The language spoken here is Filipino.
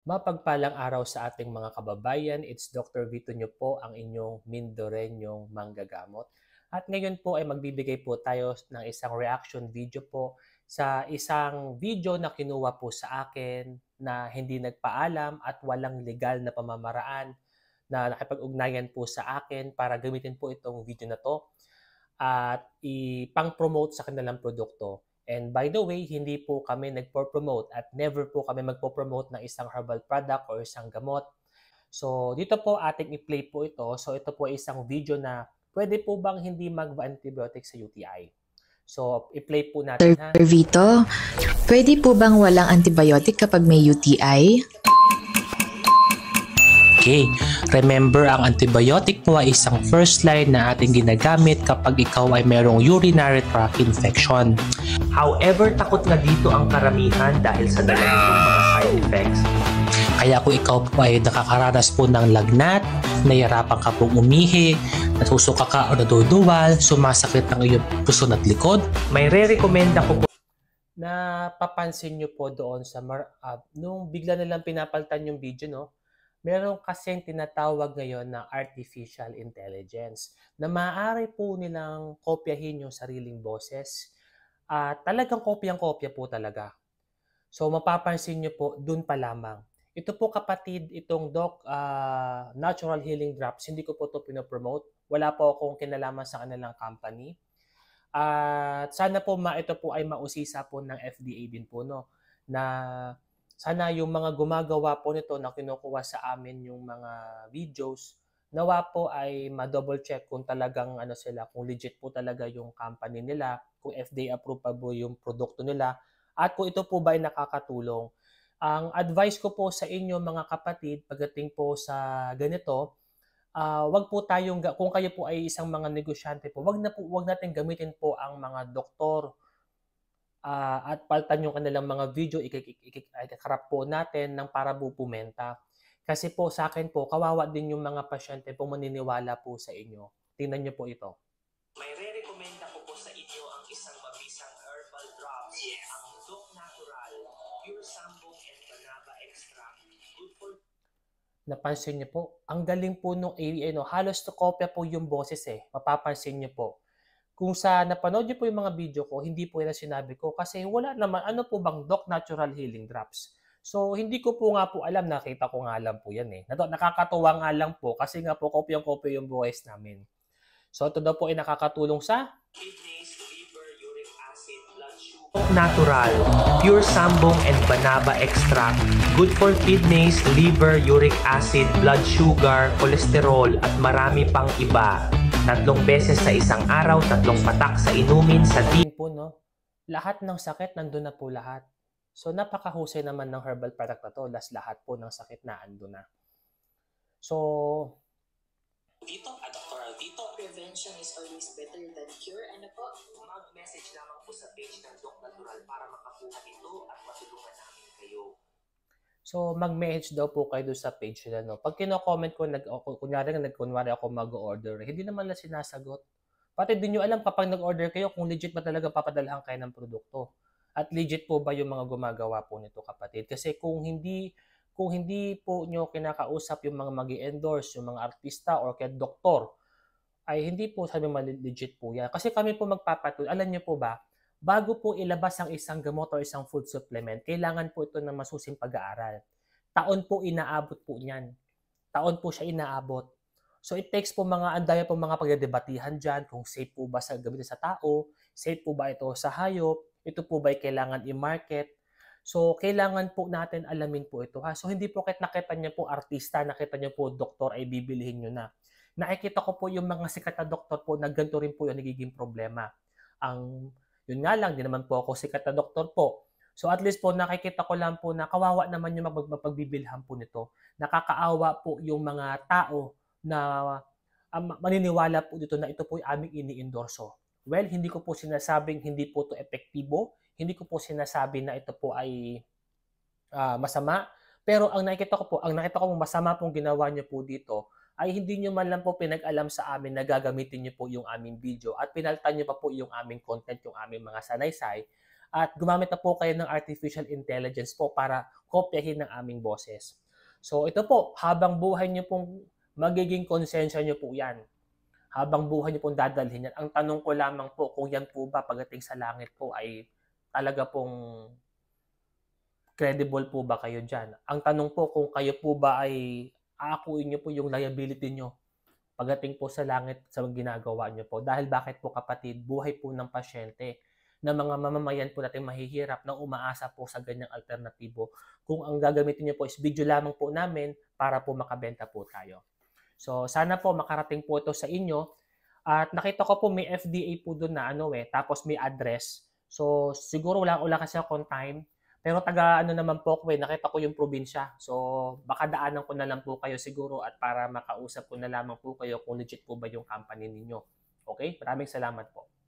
Mapagpalang araw sa ating mga kababayan. It's Dr. Vito nyo po, ang inyong Mindoreñong manggagamot. At ngayon po ay magbibigay po tayo ng isang reaction video po sa isang video na kinuha po sa akin na hindi nagpaalam at walang legal na pamamaraan na nakipag-ugnayan po sa akin para gamitin po itong video na to at ipang-promote sa kanilang produkto. And by the way, hindi po kami nagpo-promote at never po kami magpo-promote ng isang herbal product o isang gamot. So, dito po ating i-play po ito. So, ito po ay isang video na pwede po bang hindi mag-antibiotic sa UTI? So, i-play po natin ha. Sir Vito, pwede po bang walang antibiotic kapag may UTI? Okay, remember ang antibiotic po ay isang first line na ating ginagamit kapag ikaw ay merong urinary tract infection. However, takot na dito ang karamihan dahil sa dala nitong mga side effects. Kaya kung ikaw po ay nakakaranas po ng lagnat, nahihirapan ka pong umihi, nasusuka ka o naduduwal, sumasakit ang iyong puso at likod, may re-recommenda ko po Na papansin nyo po doon sa nung bigla nilang pinapalitan yung video, no? Meron kasing tinatawag ngayon na artificial intelligence na maaari po nilang kopyahin yung sariling boses at talagang kopyang-kopya po talaga. So mapapansin nyo po dun pa lamang. Ito po kapatid, itong Natural Healing Drops, hindi ko po ito pinopromote. Wala po akong kinalaman sa kanilang company. At sana po ito po ay mausisa po ng FDA din po, no, na sana yung mga gumagawa po nito na kinukuha sa amin yung mga videos, nawa po ay ma-double check kung talagang sila, kung legit po talaga yung company nila, kung FDA approved pa po yung produkto nila, at kung ito po ba ay nakakatulong. Ang advice ko po sa inyo mga kapatid pagdating po sa ganito, wag po tayong, kung kayo po ay isang mga negosyante po, wag natin gamitin po ang mga doktor at palitan yung kanilang mga video, ikakarap po natin ng para po pumenta. Kasi po sa akin po, kawawa din yung mga pasyente po maniniwala po sa inyo. Tingnan niyo po ito. May re-recommenda ko po sa inyo ang isang mabisang herbal drops, ang Doc Natural, Pure Sambong and Banaba Extract. Good for... Napansin niyo po, ang galing po nung halos to kopya po yung boses eh. Mapapansin niyo po. Kung sa napanood niyo po yung mga video ko, hindi po yan sinabi ko kasi wala naman, ano po bang Doc Natural Healing Drops? So, hindi ko po nga po alam, nakita ko nga lang po yan eh. Nakakatuwa nga lang po kasi nga po kopyang-kopya yung voice namin. So, ito daw po ay nakakatulong sa kidneys, liver, uric acid, blood sugar. Natural, Pure Sambong and Banaba Extract. Good for kidneys, liver, uric acid, blood sugar, cholesterol at marami pang iba. 3 beses sa isang araw, 3 patak sa inumin sa po, no? Lahat ng sakit nandun na po lahat. So napakahusay naman ng herbal product na to. Lahat po ng sakit na andun na. So dito, Dr. Dito, Prevention is always better than cure. Ano po? mag-message lamang po sa page ng Doc Natural para makakuha ito at matulungan namin kayo. So, mag-message daw po kayo sa page nila, no? Pag kino-comment ko, kunyari ako mag-order, hindi naman na sinasagot. Pati din nyo alam kapag nag-order kayo kung legit ba talaga papadalhan kayo ng produkto. At legit po ba yung mga gumagawa po nito, kapatid? Kasi kung hindi po nyo kinakausap yung mga mag-endorse, yung mga artista or kaya doktor, ay hindi po sabi legit po yan. Kasi kami po magpapatuloy. Alam nyo po ba, bago po ilabas ang isang gamot o isang food supplement, kailangan po ito ng masusing pag-aaral. Taon po inaabot po niyan. Taon po siya inaabot. So it takes po andaya po mga pagdedebatihan dyan kung safe po ba sa gamitin sa tao, safe po ba ito sa hayop, ito po ba kailangan i-market. So kailangan po natin alamin po ito ha. So hindi po kahit nakita niyo po artista, nakita niyo po doktor ay bibilihin niyo na. Nakikita ko po yung mga sikat na doktor po na ganito rin po yung nagiging problema. Yun nga lang, di naman po ako sikat na doktor po. So at least po nakikita ko lang po na kawawa naman yung mapagbibilhan po nito. Nakakaawa po yung mga tao na maniniwala po dito na ito po ay aming ini-endorso. Well, hindi ko po sinasabing hindi po ito epektibo. Hindi ko po sinasabi na ito po ay masama. Pero ang nakita ko masama pong ginawa niyo po dito ay hindi nyo man lang po pinag-alam sa amin na gagamitin nyo po yung aming video at pinalitan nyo pa po yung aming content, yung aming mga sanaysay at gumamit na po kayo ng artificial intelligence po para kopyahin ng aming boses. So ito po, habang buhay niyo pong magiging konsensya niyo po yan. Habang buhay niyo pong dadalhin yan. Ang tanong ko lamang po kung yan po ba pagdating sa langit po ay talaga pong credible po ba kayo dyan? Ang tanong po kung kayo po ba ay aakuin niyo po yung liability niyo pagdating po sa langit sa ginagawa niyo po. Dahil bakit po kapatid, buhay po ng pasyente na mga mamamayan po natin mahihirap na umaasa po sa ganyang alternatibo. Kung ang gagamitin niyo po is video lamang po namin para po makabenta po tayo. So sana po makarating po ito sa inyo. At nakita ko po may FDA po doon na tapos may address. So siguro wala kasi akong time. Pero taga naman po ako nakita ko yung probinsya. So baka daanan ko na lang po kayo siguro at para makausap ko na lamang po kayo kung legit po ba yung company ninyo. Okay? Maraming salamat po.